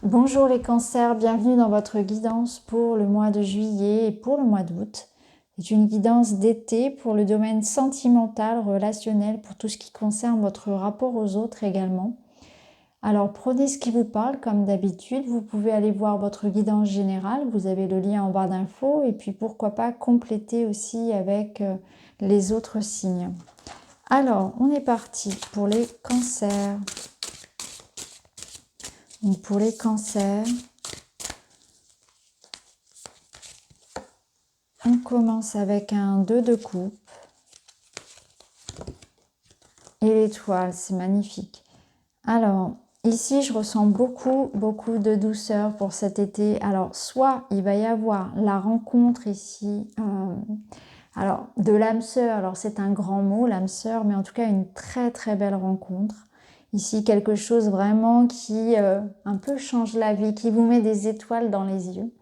Bonjour les cancers, bienvenue dans votre guidance pour le mois de juillet et pour le mois d'août. C'est une guidance d'été pour le domaine sentimental, relationnel, pour tout ce qui concerne votre rapport aux autres également. Alors prenez ce qui vous parle comme d'habitude, vous pouvez aller voir votre guidance générale, vous avez le lien en barre d'infos et puis pourquoi pas compléter aussi avec les autres signes. Alors on est parti pour les cancers. Donc pour les cancers, on commence avec un 2 de coupe et l'étoile, c'est magnifique. Alors ici, je ressens beaucoup de douceur pour cet été. Alors soit il va y avoir la rencontre ici, alors de l'âme sœur. Alors c'est un grand mot, l'âme sœur, mais en tout cas une très belle rencontre. Ici, quelque chose vraiment qui un peu change la vie, qui vous met des étoiles dans les yeux.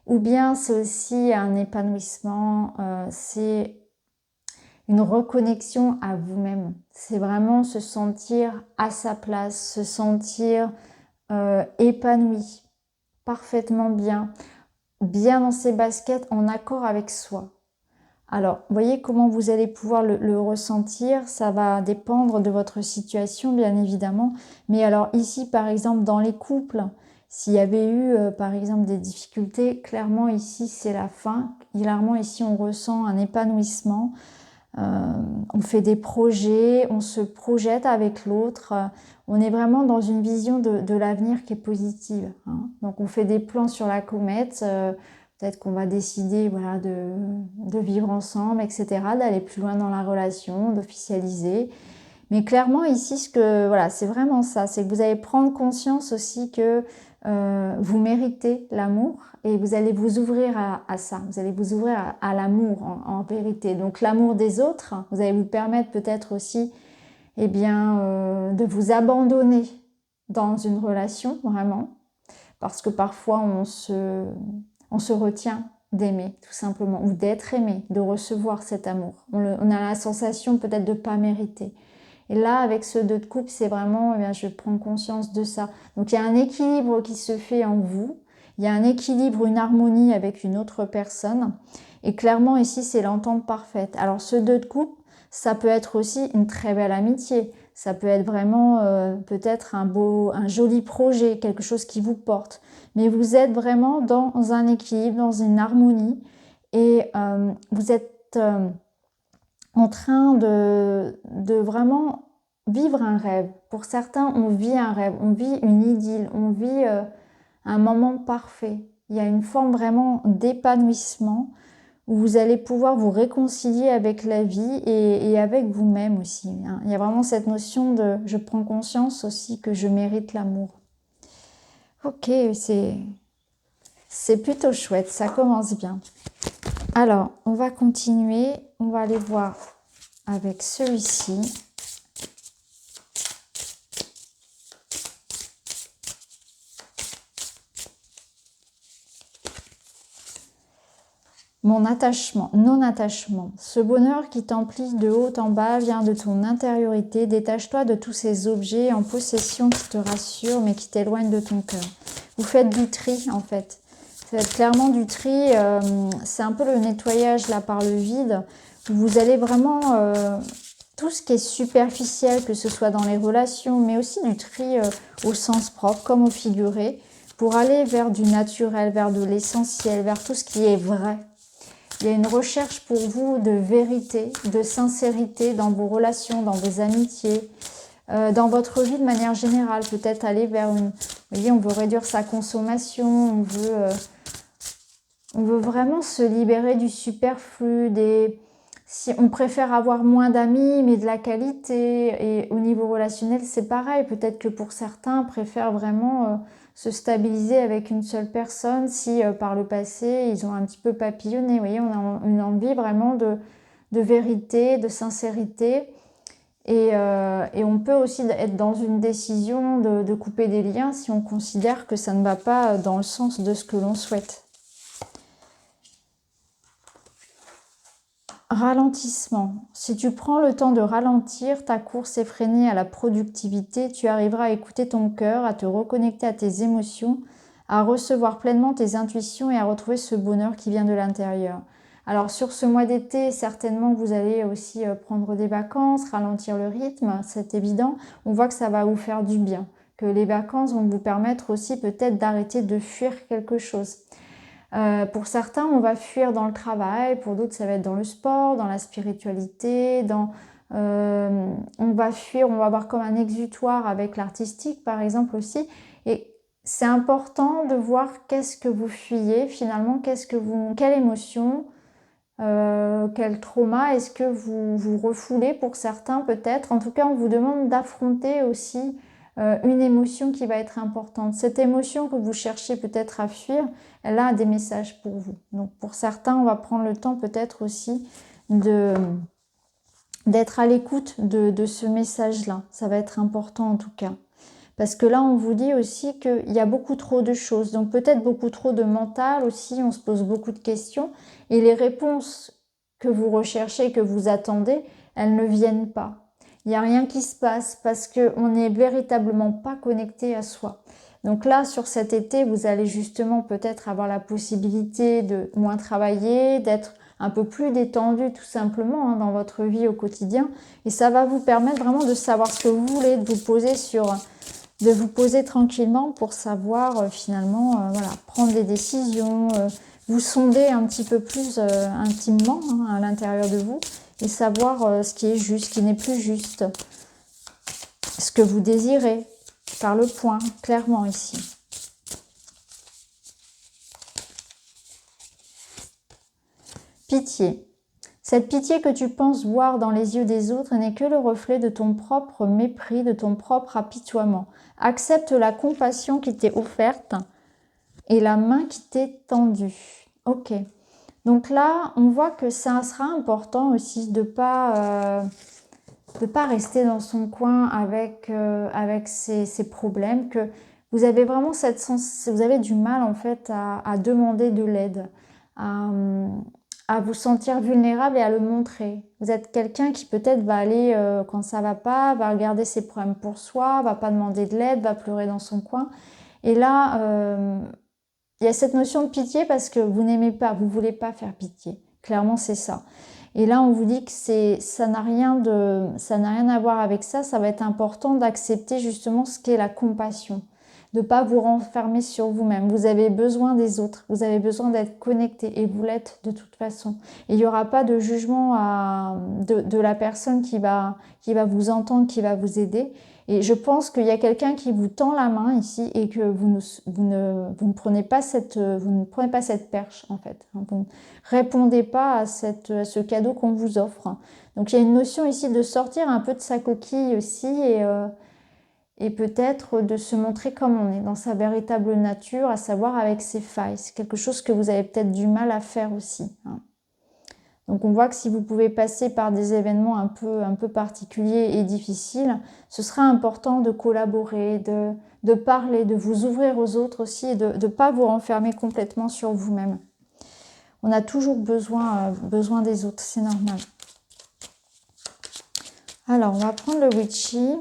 Ou bien c'est aussi un épanouissement, c'est une reconnexion à vous-même. C'est vraiment se sentir à sa place, se sentir épanoui, parfaitement bien dans ses baskets, en accord avec soi. Alors, voyez comment vous allez pouvoir le ressentir, ça va dépendre de votre situation, bien évidemment. Mais alors ici, par exemple, dans les couples, s'il y avait eu, par exemple, des difficultés, clairement ici, c'est la fin. Clairement ici, on ressent un épanouissement. On fait des projets, on se projette avec l'autre. On est vraiment dans une vision de l'avenir qui est positive. Hein. Donc, on fait des plans sur la comète. Peut-être qu'on va décider voilà, de vivre ensemble, etc., d'aller plus loin dans la relation, d'officialiser. Mais clairement, ici, voilà, c'est vraiment ça. C'est que vous allez prendre conscience aussi que vous méritez l'amour et vous allez vous ouvrir à ça. Vous allez vous ouvrir à l'amour en vérité. Donc, l'amour des autres, vous allez vous permettre peut-être aussi de vous abandonner dans une relation, vraiment. Parce que parfois, on se retient d'aimer, tout simplement, ou d'être aimé, de recevoir cet amour. On a la sensation peut-être de ne pas mériter. Et là, avec ce 2 de coupe, c'est vraiment, je prends conscience de ça. Donc, il y a un équilibre qui se fait en vous. Il y a un équilibre, une harmonie avec une autre personne. Et clairement, ici, c'est l'entente parfaite. Alors, ce 2 de coupe, ça peut être aussi une très belle amitié. Ça peut être vraiment peut-être un joli projet, quelque chose qui vous porte. Mais vous êtes vraiment dans un équilibre, dans une harmonie. Et vous êtes en train de vraiment vivre un rêve. Pour certains, on vit un rêve, on vit une idylle, on vit un moment parfait. Il y a une forme vraiment d'épanouissement où vous allez pouvoir vous réconcilier avec la vie et avec vous-même aussi. Hein. Il y a vraiment cette notion de je prends conscience aussi que je mérite l'amour. Ok, c'est plutôt chouette, ça commence bien. Alors, on va continuer, on va aller voir avec celui-ci. Mon attachement, non-attachement. Ce bonheur qui t'emplit de haut en bas vient de ton intériorité. Détache-toi de tous ces objets en possession qui te rassurent mais qui t'éloignent de ton cœur. Vous faites du tri en fait. Vous faites clairement du tri. C'est un peu le nettoyage là par le vide. Vous allez vraiment... tout ce qui est superficiel, que ce soit dans les relations, mais aussi du tri au sens propre comme au figuré, pour aller vers du naturel, vers de l'essentiel, vers tout ce qui est vrai. Il y a une recherche pour vous de vérité, de sincérité dans vos relations, dans vos amitiés, dans votre vie de manière générale. Peut-être aller vers une... Vous voyez, on veut réduire sa consommation, on veut vraiment se libérer du superflu, si on préfère avoir moins d'amis, mais de la qualité. Et au niveau relationnel, c'est pareil. Peut-être que pour certains, préfèrent vraiment se stabiliser avec une seule personne si par le passé, ils ont un petit peu papillonné. Vous voyez, on a une envie vraiment de vérité, de sincérité. Et on peut aussi être dans une décision de couper des liens si on considère que ça ne va pas dans le sens de ce que l'on souhaite. Ralentissement. Si tu prends le temps de ralentir, ta course effrénée à la productivité, tu arriveras à écouter ton cœur, à te reconnecter à tes émotions, à recevoir pleinement tes intuitions et à retrouver ce bonheur qui vient de l'intérieur. Alors sur ce mois d'été, certainement vous allez aussi prendre des vacances, ralentir le rythme, c'est évident. On voit que ça va vous faire du bien, que les vacances vont vous permettre aussi peut-être d'arrêter de fuir quelque chose. Pour certains, on va fuir dans le travail, pour d'autres, ça va être dans le sport, dans la spiritualité, on va fuir, on va avoir comme un exutoire avec l'artistique, par exemple aussi. Et c'est important de voir qu'est-ce que vous fuyez finalement, quelle émotion, quel trauma est-ce que vous refoulez pour certains peut-être. En tout cas, on vous demande d'affronter aussi une émotion qui va être importante. Cette émotion que vous cherchez peut-être à fuir, elle a des messages pour vous. Donc pour certains, on va prendre le temps peut-être aussi d'être à l'écoute de ce message-là. Ça va être important en tout cas. Parce que là, on vous dit aussi qu'il y a beaucoup trop de choses. Donc peut-être beaucoup trop de mental aussi, on se pose beaucoup de questions. Et les réponses que vous recherchez, que vous attendez, elles ne viennent pas. Il n'y a rien qui se passe parce qu'on n'est véritablement pas connecté à soi. Donc là, sur cet été, vous allez justement peut-être avoir la possibilité de moins travailler, d'être un peu plus détendu tout simplement dans votre vie au quotidien. Et ça va vous permettre vraiment de savoir ce que vous voulez, de vous poser tranquillement pour savoir finalement voilà, prendre des décisions, vous sonder un petit peu plus intimement à l'intérieur de vous et savoir ce qui est juste, ce qui n'est plus juste, ce que vous désirez, par le point, clairement ici. Pitié. Cette pitié que tu penses voir dans les yeux des autres n'est que le reflet de ton propre mépris, de ton propre apitoiement. Accepte la compassion qui t'est offerte et la main qui t'est tendue. Ok. Donc là, on voit que ça sera important aussi de pas rester dans son coin avec ses problèmes, que vous avez vraiment vous avez du mal en fait à demander de l'aide, à vous sentir vulnérable et à le montrer. Vous êtes quelqu'un qui peut-être va aller, quand ça va pas, va regarder ses problèmes pour soi, va pas demander de l'aide, va pleurer dans son coin. Et là, il y a cette notion de pitié parce que vous n'aimez pas, vous voulez pas faire pitié. Clairement, c'est ça. Et là, on vous dit que ça n'a rien à voir avec ça. Ça va être important d'accepter justement ce qu'est la compassion, de pas vous renfermer sur vous-même. Vous avez besoin des autres, vous avez besoin d'être connecté et vous l'êtes de toute façon. Et il n'y aura pas de jugement de la personne qui va vous entendre, qui va vous aider. Et je pense qu'il y a quelqu'un qui vous tend la main ici et que vous ne prenez pas cette perche en fait. Vous ne répondez pas à ce cadeau qu'on vous offre. Donc il y a une notion ici de sortir un peu de sa coquille aussi et peut-être de se montrer comme on est, dans sa véritable nature, à savoir avec ses failles. C'est quelque chose que vous avez peut-être du mal à faire aussi. Donc on voit que si vous pouvez passer par des événements un peu particuliers et difficiles, ce sera important de collaborer, de parler, de vous ouvrir aux autres aussi et de ne pas vous renfermer complètement sur vous-même. On a toujours besoin des autres, c'est normal. Alors, on va prendre le Witchy.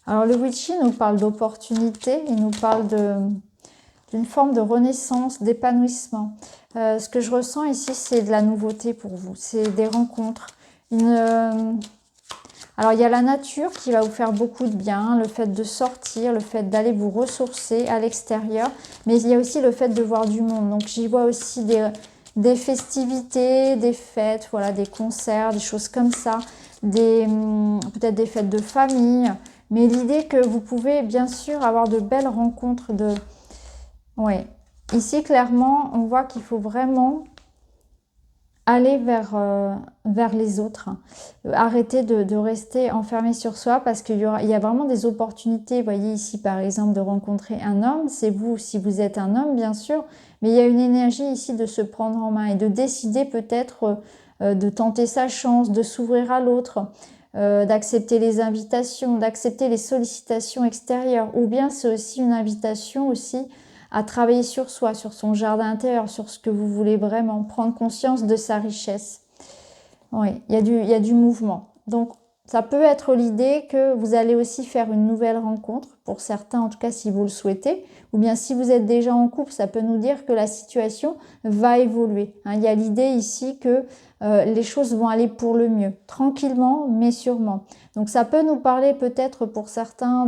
Alors, le Witchy nous parle d'opportunité, il nous parle d'une forme de renaissance, d'épanouissement. Ce que je ressens ici, c'est de la nouveauté pour vous. C'est des rencontres. Alors, il y a la nature qui va vous faire beaucoup de bien, le fait de sortir, le fait d'aller vous ressourcer à l'extérieur. Mais il y a aussi le fait de voir du monde. Donc, j'y vois aussi des festivités, des fêtes, voilà, des concerts, des choses comme ça. Peut-être des fêtes de famille. Mais l'idée que vous pouvez, bien sûr, avoir de belles rencontres Ouais. Ici, clairement, on voit qu'il faut vraiment aller vers les autres. Arrêter de rester enfermé sur soi parce qu'il y a vraiment des opportunités. Vous voyez ici, par exemple, de rencontrer un homme. C'est vous, si vous êtes un homme, bien sûr. Mais il y a une énergie ici de se prendre en main et de décider peut-être de tenter sa chance, de s'ouvrir à l'autre, d'accepter les invitations, d'accepter les sollicitations extérieures. Ou bien c'est aussi une invitation aussi à travailler sur soi, sur son jardin intérieur, sur ce que vous voulez vraiment, prendre conscience de sa richesse. Oui, il y a du mouvement. Donc, ça peut être l'idée que vous allez aussi faire une nouvelle rencontre, pour certains en tout cas si vous le souhaitez, ou bien si vous êtes déjà en couple, ça peut nous dire que la situation va évoluer. Hein, il y a l'idée ici que les choses vont aller pour le mieux, tranquillement mais sûrement. Donc ça peut nous parler peut-être pour certains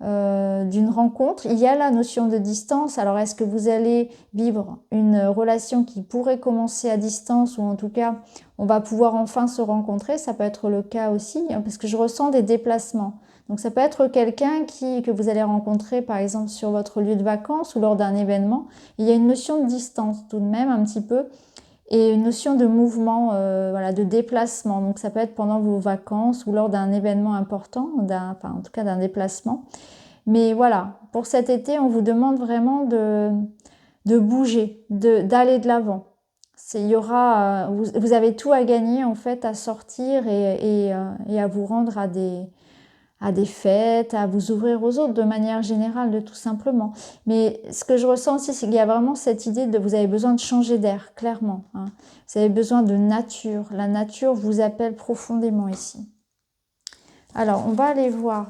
d'une rencontre. Il y a la notion de distance. Alors est-ce que vous allez vivre une relation qui pourrait commencer à distance, ou en tout cas on va pouvoir enfin se rencontrer? Ça peut être le cas aussi, hein, parce que je ressens des déplacements. Donc ça peut être quelqu'un que vous allez rencontrer par exemple sur votre lieu de vacances ou lors d'un événement. Il y a une notion de distance tout de même un petit peu, et une notion de mouvement, voilà, de déplacement. Donc ça peut être pendant vos vacances ou lors d'un événement important, enfin en tout cas d'un déplacement. Mais voilà, pour cet été, on vous demande vraiment de bouger, d'aller de l'avant. Il y aura, vous avez tout à gagner en fait à sortir et à vous rendre à des fêtes, à vous ouvrir aux autres de manière générale, de tout simplement. Mais ce que je ressens aussi, c'est qu'il y a vraiment cette idée de vous avez besoin de changer d'air, clairement. Hein. Vous avez besoin de nature. La nature vous appelle profondément ici. Alors, on va aller voir.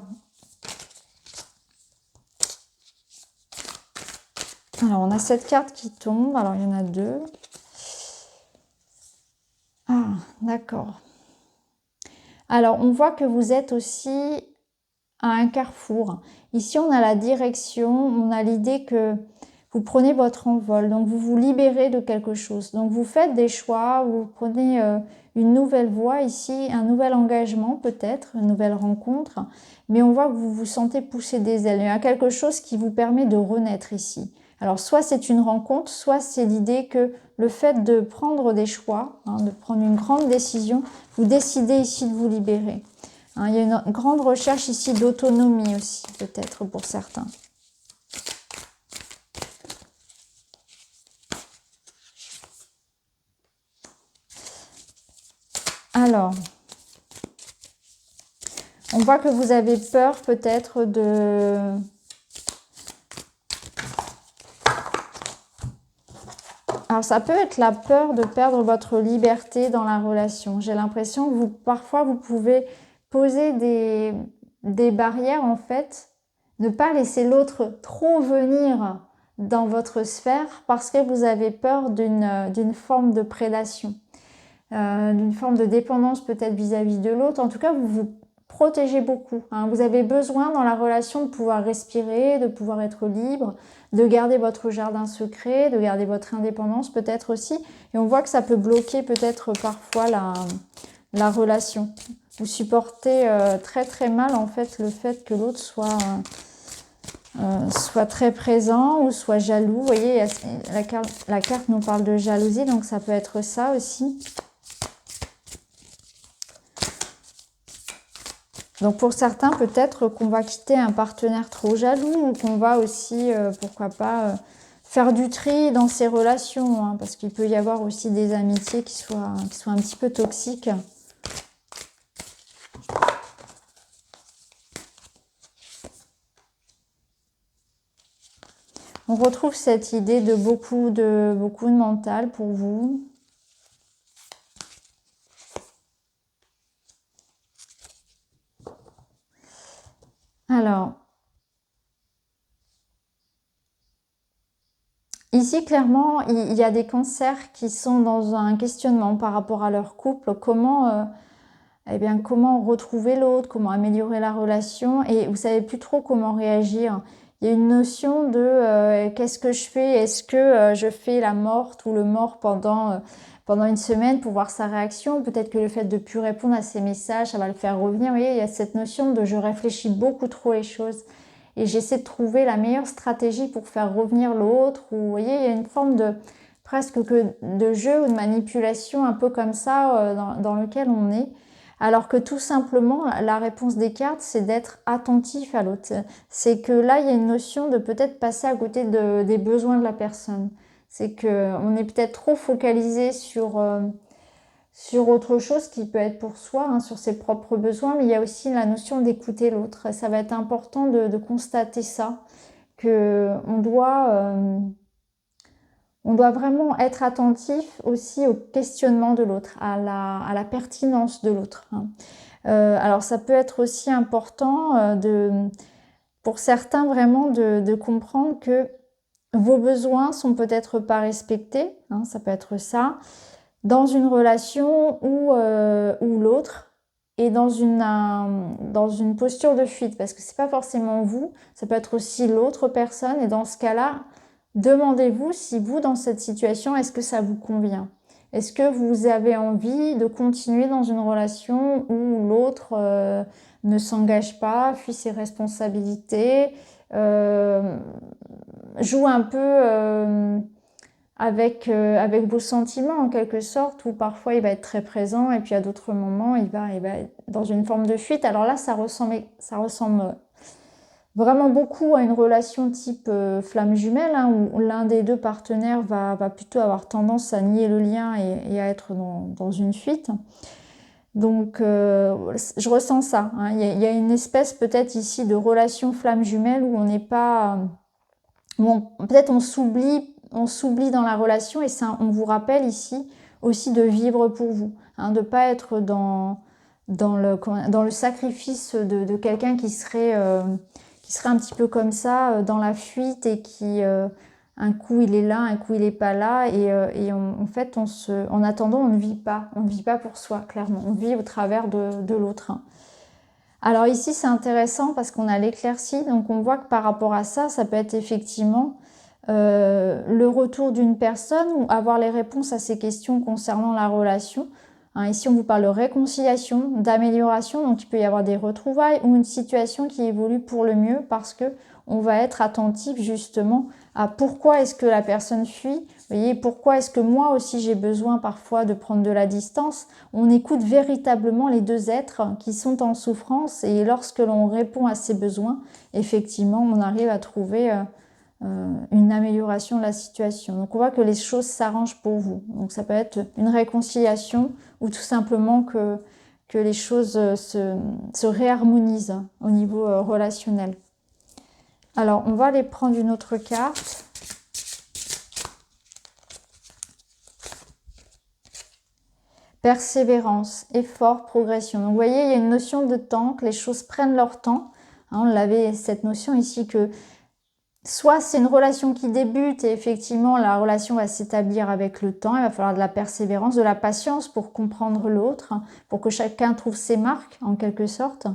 Alors, on a cette carte qui tombe. Alors, il y en a deux. Ah, d'accord. Alors, on voit que vous êtes aussi à un carrefour. Ici, on a la direction, on a l'idée que vous prenez votre envol, donc vous vous libérez de quelque chose. Donc, vous faites des choix, vous prenez une nouvelle voie ici, un nouvel engagement peut-être, une nouvelle rencontre, mais on voit que vous vous sentez pousser des ailes. Il y a quelque chose qui vous permet de renaître ici. Alors, soit c'est une rencontre, soit c'est l'idée que le fait de prendre des choix, hein, de prendre une grande décision, vous décidez ici de vous libérer. Hein, il y a une grande recherche ici d'autonomie aussi, peut-être pour certains. Alors, on voit que vous avez peur peut-être de... Alors, ça peut être la peur de perdre votre liberté dans la relation. J'ai l'impression que parfois, vous pouvez poser des barrières, en fait. Ne pas laisser l'autre trop venir dans votre sphère parce que vous avez peur d'une forme de prédation, d'une forme de dépendance peut-être vis-à-vis de l'autre. En tout cas, vous vous protégez beaucoup. Hein. Vous avez besoin dans la relation de pouvoir respirer, de pouvoir être libre, de garder votre jardin secret, de garder votre indépendance peut-être aussi. Et on voit que ça peut bloquer peut-être parfois la relation. Vous supportez très très mal en fait le fait que l'autre soit très présent ou soit jaloux. Vous voyez, la carte nous parle de jalousie, donc ça peut être ça aussi. Donc pour certains, peut-être qu'on va quitter un partenaire trop jaloux, ou qu'on va aussi, pourquoi pas, faire du tri dans ses relations, hein, parce qu'il peut y avoir aussi des amitiés qui soient un petit peu toxiques. On retrouve cette idée de beaucoup de mental pour vous. Alors, ici, clairement, il y a des cancers qui sont dans un questionnement par rapport à leur couple. Comment retrouver l'autre, comment améliorer la relation, et vous savez plus trop comment réagir. Il y a une notion de qu'est-ce que je fais? Est-ce que je fais la morte ou le mort pendant une semaine pour voir sa réaction? Peut-être que le fait de ne plus répondre à ses messages, ça va le faire revenir. Vous voyez, il y a cette notion de je réfléchis beaucoup trop les choses et j'essaie de trouver la meilleure stratégie pour faire revenir l'autre. Ou vous voyez, il y a une forme de presque que de jeu ou de manipulation un peu comme ça dans lequel on est. Alors que tout simplement, la réponse des cartes, c'est d'être attentif à l'autre. C'est que là, il y a une notion de peut-être passer à côté des besoins de la personne. C'est qu'on est peut-être trop focalisé sur autre chose qui peut être pour soi, hein, sur ses propres besoins, mais il y a aussi la notion d'écouter l'autre. Ça va être important de constater ça, qu'on on doit vraiment être attentif aussi au questionnement de l'autre, à la pertinence de l'autre. Hein. Alors ça peut être aussi important pour certains vraiment de comprendre que vos besoins sont peut-être pas respectés, hein, ça peut être ça, dans une relation où l'autre est dans une posture de fuite, parce que c'est pas forcément vous, ça peut être aussi l'autre personne, et dans ce cas-là, demandez-vous si vous, dans cette situation, est-ce que ça vous convient? Est-ce que vous avez envie de continuer dans une relation où l'autre ne s'engage pas, fuit ses responsabilités, joue un peu avec vos sentiments en quelque sorte, où parfois il va être très présent et puis à d'autres moments il va être dans une forme de fuite. Alors là, ça ressemble vraiment beaucoup à une relation type flamme jumelle, hein, où l'un des deux partenaires va plutôt avoir tendance à nier le lien et à être dans une fuite. Donc je ressens ça, hein. Il y a une espèce peut-être ici de relation flamme jumelle où on n'est pas... peut-être on s'oublie dans la relation, et ça, on vous rappelle ici aussi de vivre pour vous, hein, de ne pas être dans le sacrifice de quelqu'un qui serait un petit peu comme ça, dans la fuite, et qui un coup il est là, un coup il n'est pas là, et en fait en attendant on ne vit pas pour soi, clairement, on vit au travers de l'autre. Hein. Alors ici c'est intéressant parce qu'on a l'éclaircie, donc on voit que par rapport à ça, ça peut être effectivement le retour d'une personne ou avoir les réponses à ces questions concernant la relation. Hein, ici on vous parle de réconciliation, d'amélioration, donc il peut y avoir des retrouvailles ou une situation qui évolue pour le mieux, parce que on va être attentif justement à pourquoi est-ce que la personne fuit. Vous voyez, pourquoi est-ce que moi aussi j'ai besoin parfois de prendre de la distance. On écoute véritablement les deux êtres qui sont en souffrance, et lorsque l'on répond à ces besoins, effectivement on arrive à trouver une amélioration de la situation. Donc on voit que les choses s'arrangent pour vous. Donc ça peut être une réconciliation, ou tout simplement que les choses se réharmonisent au niveau relationnel. Alors on va aller prendre une autre carte. Persévérance, effort, progression. Donc vous voyez, il y a une notion de temps, que les choses prennent leur temps. Hein, on avait cette notion ici que soit c'est une relation qui débute, et effectivement la relation va s'établir avec le temps, il va falloir de la persévérance, de la patience pour comprendre l'autre, pour que chacun trouve ses marques en quelque sorte.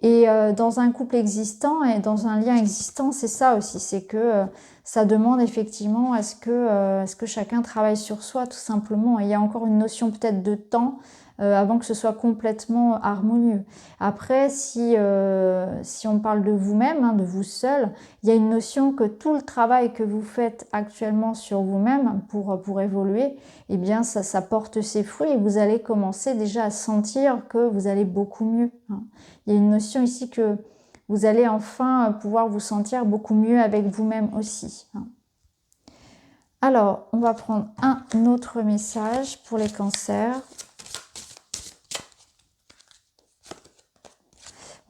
Et dans un couple existant et dans un lien existant, c'est ça aussi, c'est que ça demande effectivement à ce que chacun travaille sur soi tout simplement. Et il y a encore une notion peut-être de temps avant que ce soit complètement harmonieux. Après, si on parle de vous-même, hein, de vous seul, il y a une notion que tout le travail que vous faites actuellement sur vous-même pour évoluer, eh bien ça porte ses fruits, et vous allez commencer déjà à sentir que vous allez beaucoup mieux. Hein. Il y a une notion ici que vous allez enfin pouvoir vous sentir beaucoup mieux avec vous-même aussi. Hein. Alors, on va prendre un autre message pour les cancers.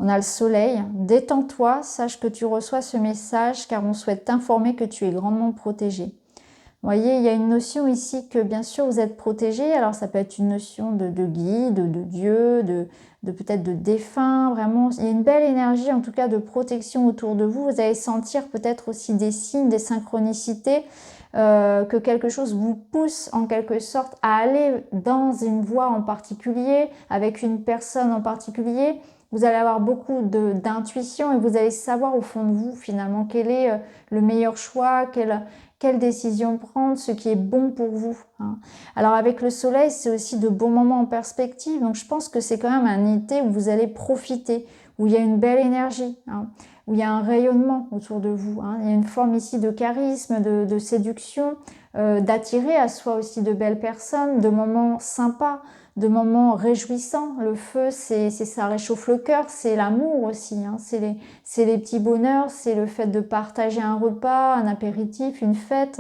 On a le soleil. Détends-toi, sache que tu reçois ce message car on souhaite t'informer que tu es grandement protégé. Vous voyez, il y a une notion ici que bien sûr vous êtes protégé. Alors ça peut être une notion de guide, de Dieu, de peut-être de défunt. Vraiment, il y a une belle énergie en tout cas de protection autour de vous. Vous allez sentir peut-être aussi des signes, des synchronicités, que quelque chose vous pousse en quelque sorte à aller dans une voie en particulier, avec une personne en particulier. Vous allez avoir beaucoup d'intuition, et vous allez savoir au fond de vous finalement quel est le meilleur choix, quelle décision prendre, ce qui est bon pour vous. Hein. Alors avec le soleil, c'est aussi de bons moments en perspective, donc je pense que c'est quand même un été où vous allez profiter, où il y a une belle énergie, hein, où il y a un rayonnement autour de vous. Hein. Il y a une forme ici de charisme, de séduction, d'attirer à soi aussi de belles personnes, de moments sympas, de moments réjouissants. Le feu, ça réchauffe le cœur, c'est l'amour aussi, hein. C'est les petits bonheurs, c'est le fait de partager un repas, un apéritif, une fête,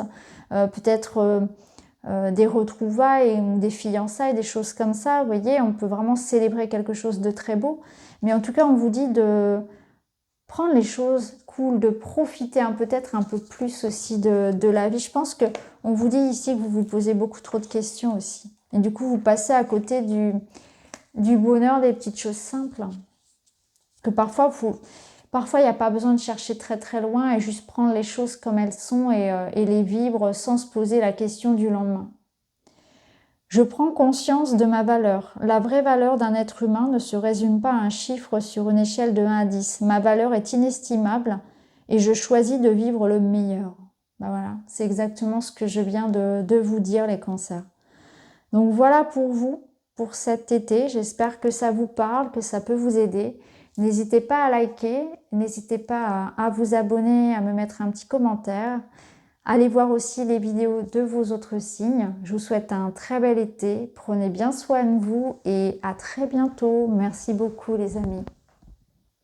peut-être des retrouvailles ou des fiançailles, des choses comme ça. Vous voyez, on peut vraiment célébrer quelque chose de très beau. Mais en tout cas, on vous dit prendre les choses cool, de profiter peut-être un peu plus aussi de la vie. Je pense qu'on vous dit ici que vous vous posez beaucoup trop de questions aussi. Et du coup, vous passez à côté du bonheur des petites choses simples. Que parfois, il n'y a pas besoin de chercher très très loin et juste prendre les choses comme elles sont et les vivre sans se poser la question du lendemain. Je prends conscience de ma valeur. La vraie valeur d'un être humain ne se résume pas à un chiffre sur une échelle de 1 à 10. Ma valeur est inestimable et je choisis de vivre le meilleur. Ben voilà, c'est exactement ce que je viens de vous dire, les cancers. Donc voilà pour vous, pour cet été. J'espère que ça vous parle, que ça peut vous aider. N'hésitez pas à liker, n'hésitez pas à vous abonner, à me mettre un petit commentaire. Allez voir aussi les vidéos de vos autres signes. Je vous souhaite un très bel été. Prenez bien soin de vous et à très bientôt. Merci beaucoup les amis.